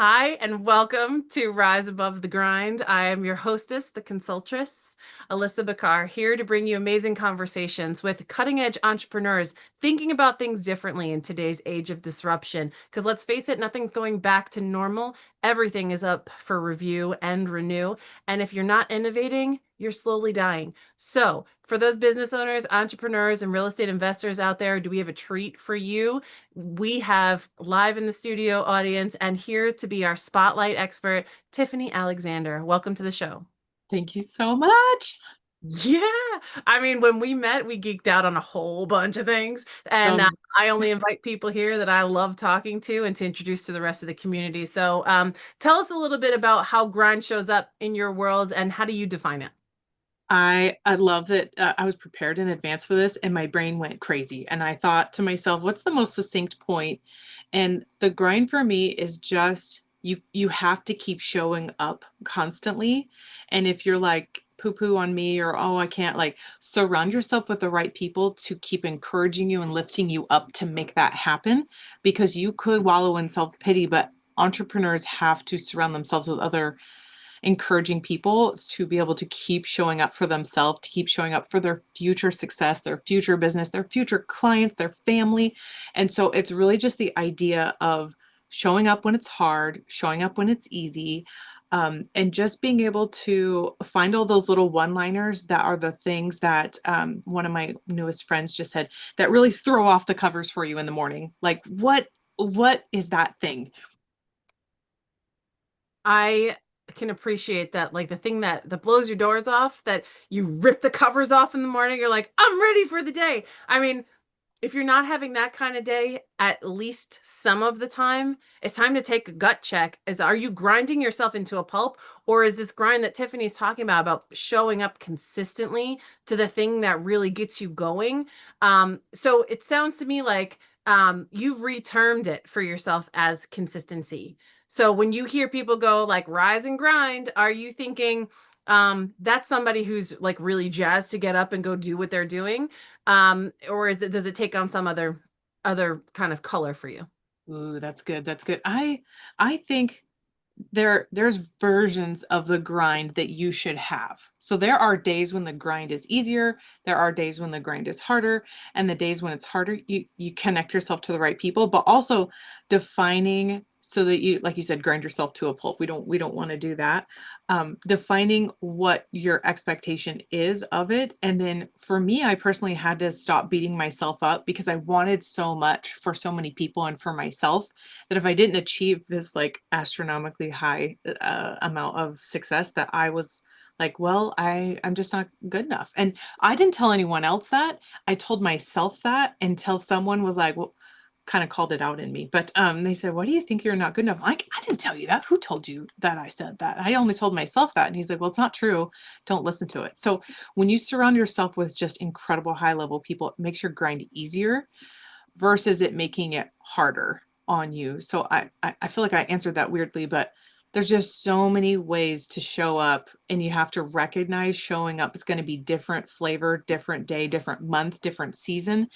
Hi, and welcome to Rise Above the Grind. I am your hostess, the Consultress, Alissa Bakar, here to bring you amazing conversations with cutting edge entrepreneurs thinking about things differently in today's age of disruption. Because let's face it, nothing's going back to normal. Everything is up for review and renew. And if you're not innovating, you're slowly dying. So, for those business owners, entrepreneurs, and real estate investors out there, do we have a treat for you? We have live in the studio audience and here to be our spotlight expert, Tiffany Alexander. Welcome to the show. Thank you so much. Yeah. I mean, when we met, we geeked out on a whole bunch of things. And Um, I only invite people here that I love talking to and to introduce to the rest of the community. So tell us a little bit about how grind shows up in your world and how do you define it? I love that I was prepared in advance for this and my brain went crazy. And I thought to myself, what's the most succinct point? And the grind for me is just you have to keep showing up constantly. And if you're like poo poo on me or oh I can't, like, surround yourself with the right people to keep encouraging you and lifting you up to make that happen, because you could wallow in self-pity, but entrepreneurs have to surround themselves with other encouraging people to be able to keep showing up for themselves, to keep showing up for their future success, their future business, their future clients, their family. And so it's really just the idea of showing up when it's hard, showing up when it's easy, and just being able to find all those little one-liners that are the things that one of my newest friends just said that really throw off the covers for you in the morning. Like, what is that thing? I can appreciate that. Like the thing that blows your doors off, that you rip the covers off in the morning, you're like, I'm ready for the day. I mean, if you're not having that kind of day, at least some of the time, it's time to take a gut check. Are you grinding yourself into a pulp, or is this grind that Tiffany's talking about showing up consistently to the thing that really gets you going? So it sounds to me like you've retermed it for yourself as consistency. So when you hear people go like rise and grind, are you thinking that's somebody who's like really jazzed to get up and go do what they're doing? Or does it take on some other kind of color for you? Ooh, that's good. That's good. I think there's versions of the grind that you should have. So there are days when the grind is easier, there are days when the grind is harder, and the days when it's harder, you connect yourself to the right people, but also defining so that you, like you said, grind yourself to a pulp. We don't want to do that. Defining what your expectation is of it. And then for me, I personally had to stop beating myself up because I wanted so much for so many people and for myself that if I didn't achieve this like astronomically high amount of success, that I was like, well, I'm just not good enough. And I didn't tell anyone else that. I told myself that until someone was like, well, kind of called it out in me. But they said, "Why do you think you're not good enough?" I'm like, I didn't tell you that. Who told you that I said that? I only told myself that. And he's like, well, it's not true. Don't listen to it. So when you surround yourself with just incredible high level people, it makes your grind easier versus it making it harder on you. So I feel like I answered that weirdly, but there's just so many ways to show up, and you have to recognize showing up is going to be different flavor, different day, different month, different season,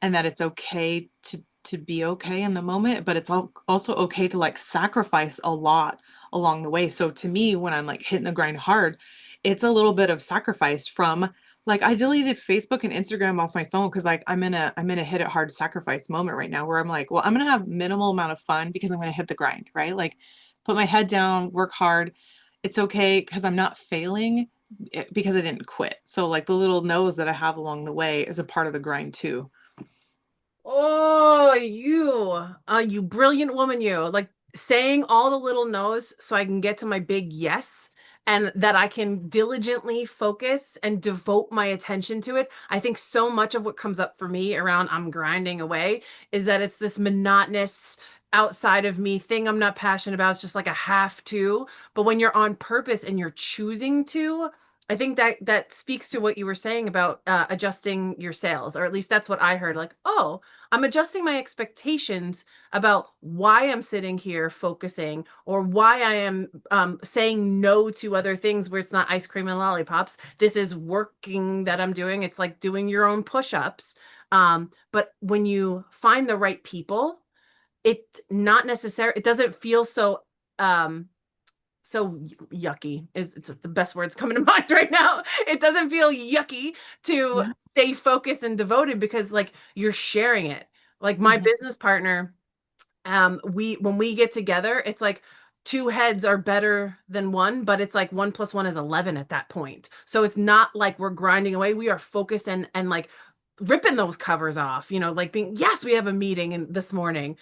and that it's okay to be okay in the moment, but it's also okay to like sacrifice a lot along the way. So to me, when I'm like hitting the grind hard, it's a little bit of sacrifice from, like, I deleted Facebook and Instagram off my phone because like I'm in a hit it hard sacrifice moment right now where I'm like, well, I'm gonna have minimal amount of fun because I'm gonna hit the grind, right? Like put my head down, work hard. It's okay because I'm not failing because I didn't quit. So like the little no's that I have along the way is a part of the grind too. Oh, you brilliant woman, you like saying all the little no's so I can get to my big yes and that I can diligently focus and devote my attention to it. I think so much of what comes up for me around I'm grinding away is that it's this monotonous outside of me thing I'm not passionate about. It's just like a have to. But when you're on purpose and you're choosing to, I think that speaks to what you were saying about adjusting your sales, or at least that's what I heard. Like, oh, I'm adjusting my expectations about why I'm sitting here focusing or why I am saying no to other things where it's not ice cream and lollipops. This is working that I'm doing. It's like doing your own push-ups. But when you find the right people, it not necessary, it doesn't feel so um so yucky is it's the best words coming to mind right now. It doesn't feel yucky to Yeah. stay focused and devoted because like you're sharing it. Like my Mhm. business partner, we when we get together, it's like two heads are better than one, but it's like 1 plus 1 is 11 at that point. So it's not like we're grinding away. We are focused and like ripping those covers off, like being, yes, we have a meeting this morning.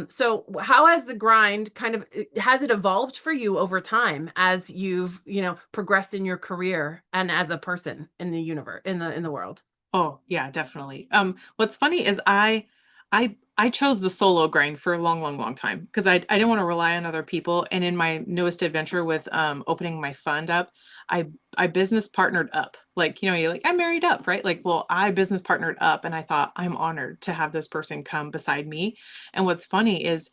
So how has the grind kind of has it evolved for you over time as you've, progressed in your career and as a person in the universe, in the world? Oh, yeah, definitely. What's funny is I chose the solo grind for a long, long, long time because I didn't want to rely on other people. And in my newest adventure with opening my fund up, I business partnered up. Like, you're like, I married up, right? Like, well, I business partnered up and I thought I'm honored to have this person come beside me. And what's funny is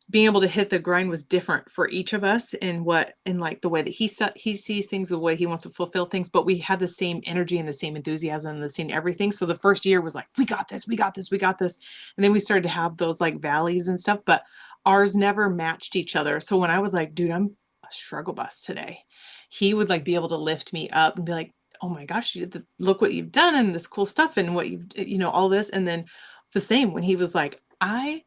being able to hit the grind was different for each of us in like the way that he sees things, the way he wants to fulfill things, but we had the same energy and the same enthusiasm and the same everything. So the first year was like, we got this, we got this, we got this. And then we started to have those like valleys and stuff, but ours never matched each other. So when I was like, dude, I'm a struggle bus today, he would like be able to lift me up and be like, oh my gosh, look what you've done and this cool stuff and what you've, all this. And then the same when he was like, I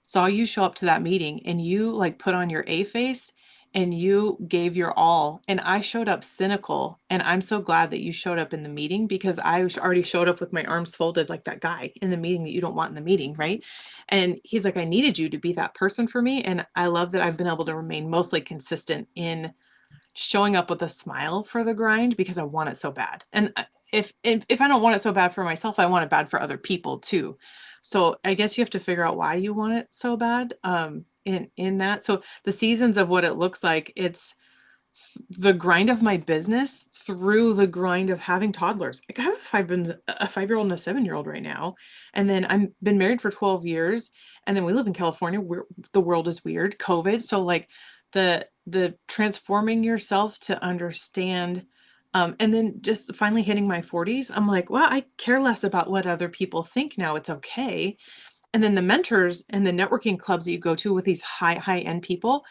saw you show up to that meeting and you like put on your A face and you gave your all. And I showed up cynical. And I'm so glad that you showed up in the meeting because already showed up with my arms folded like that guy in the meeting that you don't want in the meeting. Right. And he's like, I needed you to be that person for me. And I love that I've been able to remain mostly consistent in showing up with a smile for the grind because I want it so bad. And if I don't want it so bad for myself, I want it bad for other people too. So I guess you have to figure out why you want it so bad in that. So the seasons of what it looks like, it's the grind of my business through the grind of having toddlers. Like I have a 5-year-old and a 7-year-old right now. And then I've been married for 12 years. And then we live in California where the world is weird, COVID. So like the transforming yourself to understand and then just finally hitting my 40s, I'm like, well, I care less about what other people think now. It's okay. And then the mentors and the networking clubs that you go to with these high end people,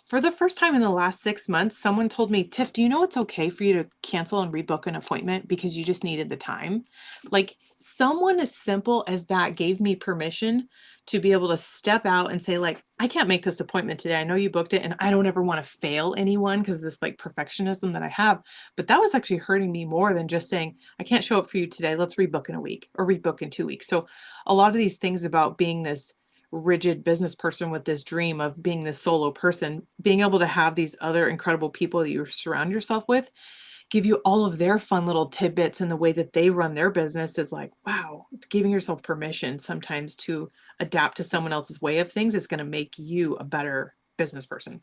for the first time in the last 6 months, someone told me, Tiff, do you know it's okay for you to cancel and rebook an appointment because you just needed the time? Like someone as simple as that gave me permission to be able to step out and say, like, I can't make this appointment today. I know you booked it and I don't ever want to fail anyone because this like perfectionism that I have. But that was actually hurting me more than just saying, I can't show up for you today. Let's rebook in a week or rebook in 2 weeks. So a lot of these things about being this rigid business person with this dream of being this solo person, being able to have these other incredible people that you surround yourself with give you all of their fun little tidbits and the way that they run their business is like, wow, giving yourself permission sometimes to adapt to someone else's way of things is going to make you a better business person.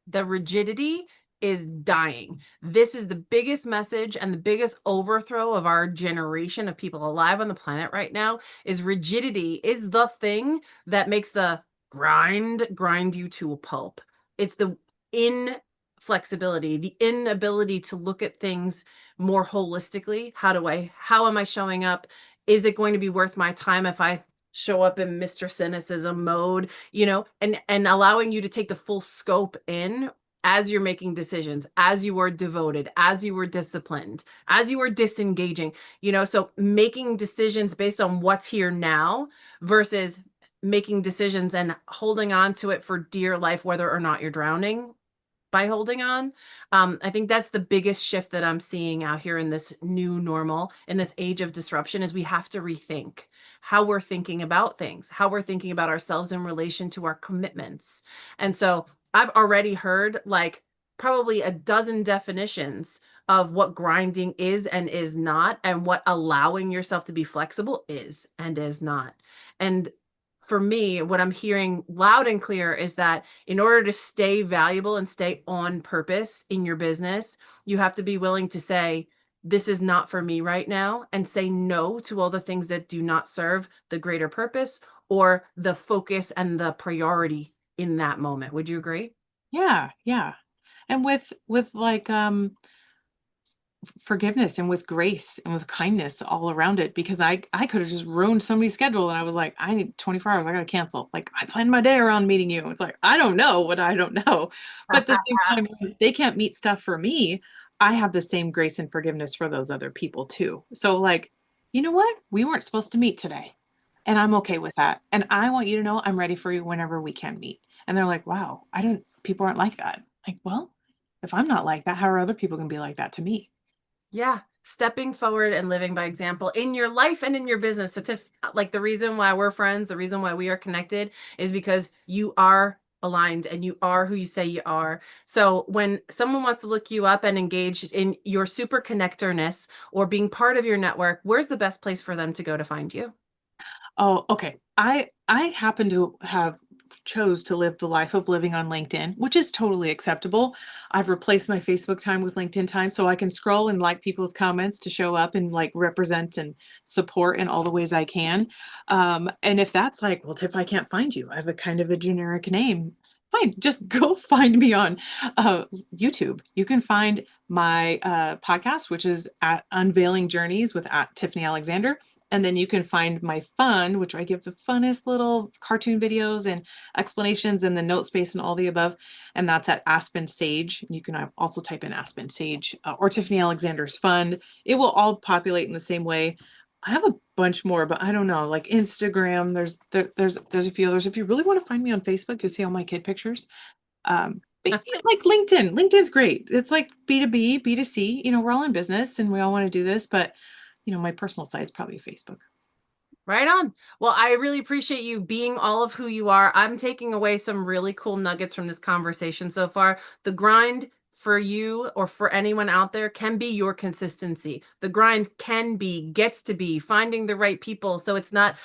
The rigidity is dying. This is the biggest message and the biggest overthrow of our generation of people alive on the planet right now is rigidity is the thing that makes the grind you to a pulp. It's the inflexibility, the inability to look at things more holistically. How am I showing up? Is it going to be worth my time if I show up in Mr. Cynicism mode? And allowing you to take the full scope in as you're making decisions, as you are devoted, as you were disciplined, as you are disengaging, so making decisions based on what's here now versus making decisions and holding on to it for dear life, whether or not you're drowning by holding on. I think that's the biggest shift that I'm seeing out here in this new normal, in this age of disruption, is we have to rethink how we're thinking about things, how we're thinking about ourselves in relation to our commitments. And so I've already heard like probably a dozen definitions of what grinding is and is not, and what allowing yourself to be flexible is and is not. And for me, what I'm hearing loud and clear is that in order to stay valuable and stay on purpose in your business, you have to be willing to say, this is not for me right now, and say no to all the things that do not serve the greater purpose or the focus and the priority in that moment. Would you agree? Yeah, yeah. And with like forgiveness and with grace and with kindness all around it, because I could have just ruined somebody's schedule and I was like, I need 24 hours, I gotta cancel. Like, I planned my day around meeting you. It's like, I don't know what I don't know. But at the same time, when they can't meet stuff for me, I have the same grace and forgiveness for those other people too. So like, you know what? We weren't supposed to meet today. And I'm okay with that. And I want you to know I'm ready for you whenever we can meet. And they're like, wow, I don't, people aren't like that. Like, well, if I'm not like that, how are other people going to be like that to me? Yeah, stepping forward and living by example in your life and in your business. So, Tiff, like the reason why we're friends, the reason why we are connected is because you are aligned and you are who you say you are. So, when someone wants to look you up and engage in your super connectorness or being part of your network, where's the best place for them to go to find you? Oh, okay. I happen to have chose to live the life of living on LinkedIn, which is totally acceptable. I've replaced my Facebook time with LinkedIn time so I can scroll and like people's comments to show up and like represent and support in all the ways I can. And if that's like, well, if I can't find you, I have a kind of a generic name. Fine, just go find me on YouTube. You can find my podcast, which is at Unveiling Journeys with at Tiffany Alexander. And then you can find my fun, which I give the funnest little cartoon videos and explanations and the note space and all the above. And that's at Aspen Sage. You can also type in Aspen Sage or Tiffany Alexander's Fund. It will all populate in the same way. I have a bunch more, but I don't know. Like Instagram, there's a few others. If you really want to find me on Facebook, you'll see all my kid pictures. But yeah, like LinkedIn, LinkedIn's great. It's like B2B, B2C. You know, we're all in business and we all want to do this, but you know, my personal site is probably Facebook. Right on. Well, I really appreciate you being all of who you are. I'm taking away some really cool nuggets from this conversation so far. The grind for you or for anyone out there can be your consistency. The grind can be, gets to be finding the right people. So it's not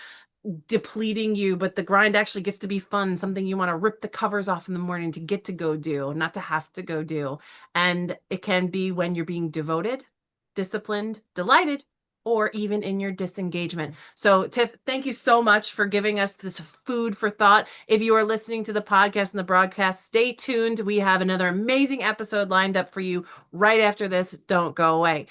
depleting you, but the grind actually gets to be fun, something you want to rip the covers off in the morning to get to go do, not to have to go do. And it can be when you're being devoted, disciplined, delighted, or even in your disengagement. So, Tiff, thank you so much for giving us this food for thought. If you are listening to the podcast and the broadcast, stay tuned. We have another amazing episode lined up for you right after this. Don't go away.